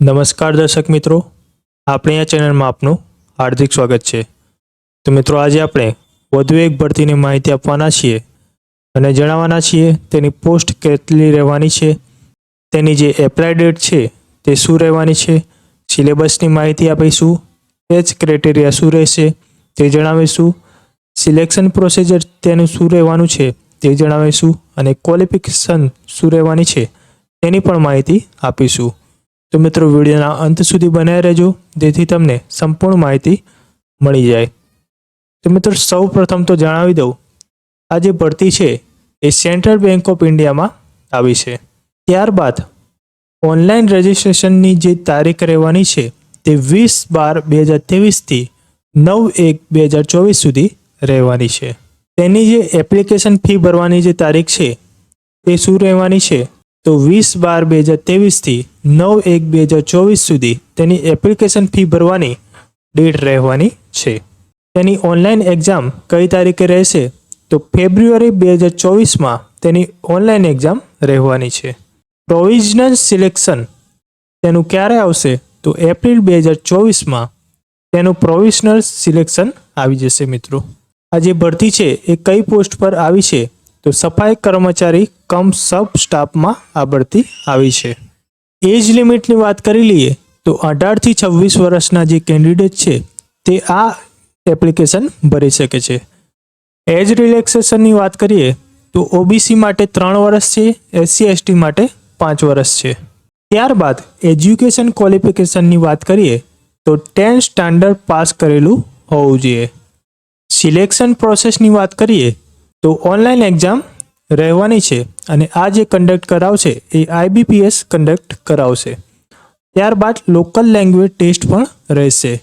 નમસ્કાર દર્શક મિત્રો, આપણી આ ચેનલમાં આપનું હાર્દિક સ્વાગત છે। તો મિત્રો, આજે આપણે વધુ એક ભરતીની માહિતી આપવાના છીએ અને જણાવવાના છીએ તેની પોસ્ટ કેટલી રહેવાની છે, તેની જે એપ્લાય ડેટ છે તે શું રહેવાની છે, સિલેબસની માહિતી આપીશું, એજ ક્રાઇટેરિયા શું રહેશે તે જણાવીશું, સિલેક્શન પ્રોસિજર તેનું શું રહેવાનું છે તે જણાવીશું અને ક્વોલિફિકેશન શું રહેવાની છે તેની પણ માહિતી આપીશું। તો મિત્રો, વિડીયોના અંત સુધી બન્યા રહેજો જેથી તમને સંપૂર્ણ માહિતી મળી જાય। તો મિત્રો, સૌ પ્રથમ તો જણાવી દઉં, આ જે ભરતી છે એ સેન્ટ્રલ બેંક ઓફ ઇન્ડિયામાં આવી છે। ત્યારબાદ ઓનલાઈન રજિસ્ટ્રેશનની જે તારીખ રહેવાની છે તે 20/12/2023થી 9/1/2024 સુધી રહેવાની છે। તેની જે એપ્લિકેશન ફી ભરવાની જે તારીખ છે તે શું રહેવાની છે તો 20/12/2023થી 9/1/2024 સુધી તેની એપ્લિકેશન ફી ભરવાની ડેટ રહેવાની છે। તેની ઓનલાઈન એક્ઝામ કઈ તારીખે રહેશે તો ફેબ્રુઆરી 2024માં તેની ઓનલાઈન એક્ઝામ રહેવાની છે। પ્રોવિઝનલ સિલેક્શન તેનું ક્યારે આવશે તો એપ્રિલ 2024માં તેનું પ્રોવિઝનલ સિલેક્શન આવી જશે। મિત્રો, આ જે ભરતી છે એ કઈ પોસ્ટ પર આવી છે તો સફાઈ કર્મચારી કમ સબ સ્ટાફમાં આ ભરતી આવી છે। એજ લિમિટની વાત કરી લઈએ તો 18થી 26 વર્ષના જે કેન્ડિડેટ છે તે આ એપ્લિકેશન ભરી શકે છે। એજ રિલેક્સેશનની વાત કરીએ તો ઓબીસી માટે 3 વર્ષ છે, એસસી એસટી માટે 5 વર્ષ છે। ત્યારબાદ એજ્યુકેશન ક્વોલિફિકેશનની વાત કરીએ તો 10 સ્ટાન્ડર્ડ પાસ કરેલું હોવું જોઈએ। સિલેક્શન પ્રોસેસની વાત કરીએ તો ઓનલાઈન એક્ઝામ રહેવાની છે અને આ જે કન્ડક્ટ કરાવશે એ IBPS કન્ડક્ટ કરાવશે। ત્યારબાદ લોકલ લેંગ્વેજ ટેસ્ટ પણ રહેશે,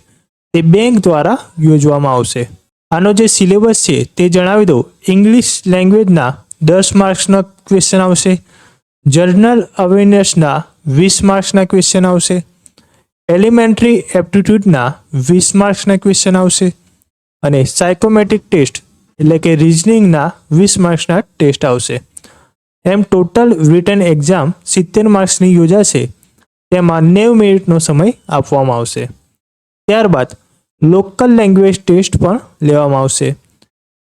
તે બેંક દ્વારા યોજવામાં આવશે। આનો જે સિલેબસ છે તે જણાવી દઉં, ઇંગ્લિશ લેંગ્વેજના 10 માર્ક્સના ક્વેશ્ચન આવશે, જનરલ અવેરનેસના 20 માર્ક્સના ક્વેશ્ચન આવશે, એલિમેન્ટરી એપ્ટિટ્યૂડના 20 માર્ક્સના ક્વેશ્ચન આવશે અને સાયકોમેટ્રિક ટેસ્ટ એટલે કે રિઝનિંગના 20 માર્ક્સના ટેસ્ટ આવશે। એમ ટોટલ રિટન એક્ઝામ 70 માર્ક્સની યોજાશે, તેમાં 90 મિનિટનો સમય આપવામાં આવશે। ત્યારબાદ લોકલ લેંગ્વેજ ટેસ્ટ પણ લેવામાં આવશે।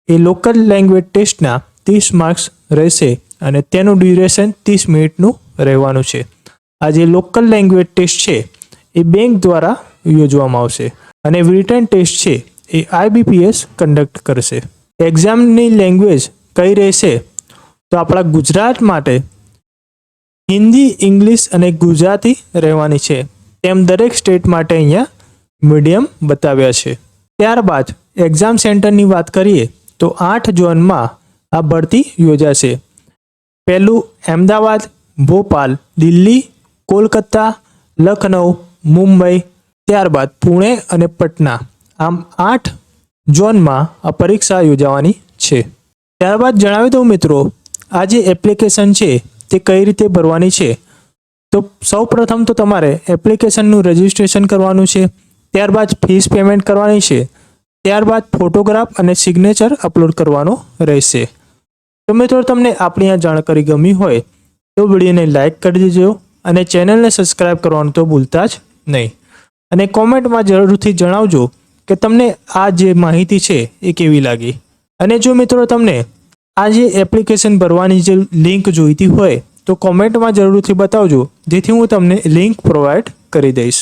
એ લોકલ લેંગ્વેજ ટેસ્ટના 30 માર્ક્સ રહેશે અને તેનું ડ્યુરેશન 30 મિનિટનું રહેવાનું છે। આ જે લોકલ લેંગ્વેજ ટેસ્ટ છે એ બેંક દ્વારા યોજવામાં આવશે અને રિટન ટેસ્ટ છે એ IBPS કન્ડક્ટ કરશે। એક્ઝામની લેંગ્વેજ કઈ રહેશે તો આપણા ગુજરાત માટે હિન્દી, ઇંગ્લિશ અને ગુજરાતી રહેવાની છે, તેમ દરેક સ્ટેટ માટે અહીંયા મીડિયમ બતાવ્યા છે। ત્યારબાદ એક્ઝામ સેન્ટરની વાત કરીએ તો 8 ઝોનમાં આ ભરતી યોજાશે। પહેલું અમદાવાદ, ભોપાલ, દિલ્હી, કોલકાતા, લખનઉ, મુંબઈ, ત્યારબાદ પુણે અને પટના, આમ 8 ઝોનમાં આ પરીક્ષા યોજાવાની છે। ત્યારબાદ જણાવી દઉં મિત્રો, આ જે એપ્લિકેશન છે તે કઈ રીતે ભરવાની છે તો સૌ પ્રથમ તો તમારે એપ્લિકેશનનું રજિસ્ટ્રેશન કરવાનું છે, ત્યારબાદ ફીસ પેમેન્ટ કરવાની છે, ત્યારબાદ ફોટોગ્રાફ અને સિગ્નેચર અપલોડ કરવાનો રહેશે। તો મિત્રો, તમને આપણી આ જાણકારી ગમી હોય તો વિડીયોને લાઇક કરી દેજો અને ચેનલને સબસ્ક્રાઈબ કરવાનું તો ભૂલતા જ નહીં અને કોમેન્ટમાં જરૂરથી જણાવજો કે તમને આ જે માહિતી છે એ કેવી લાગી। અને જો મિત્રો તમને આ જે એપ્લિકેશન ભરવાની જે લિંક જોઈતી હોય તો કોમેન્ટમાં જરૂરથી બતાવજો જેથી હું તમને લિંક પ્રોવાઈડ કરી દઈશ।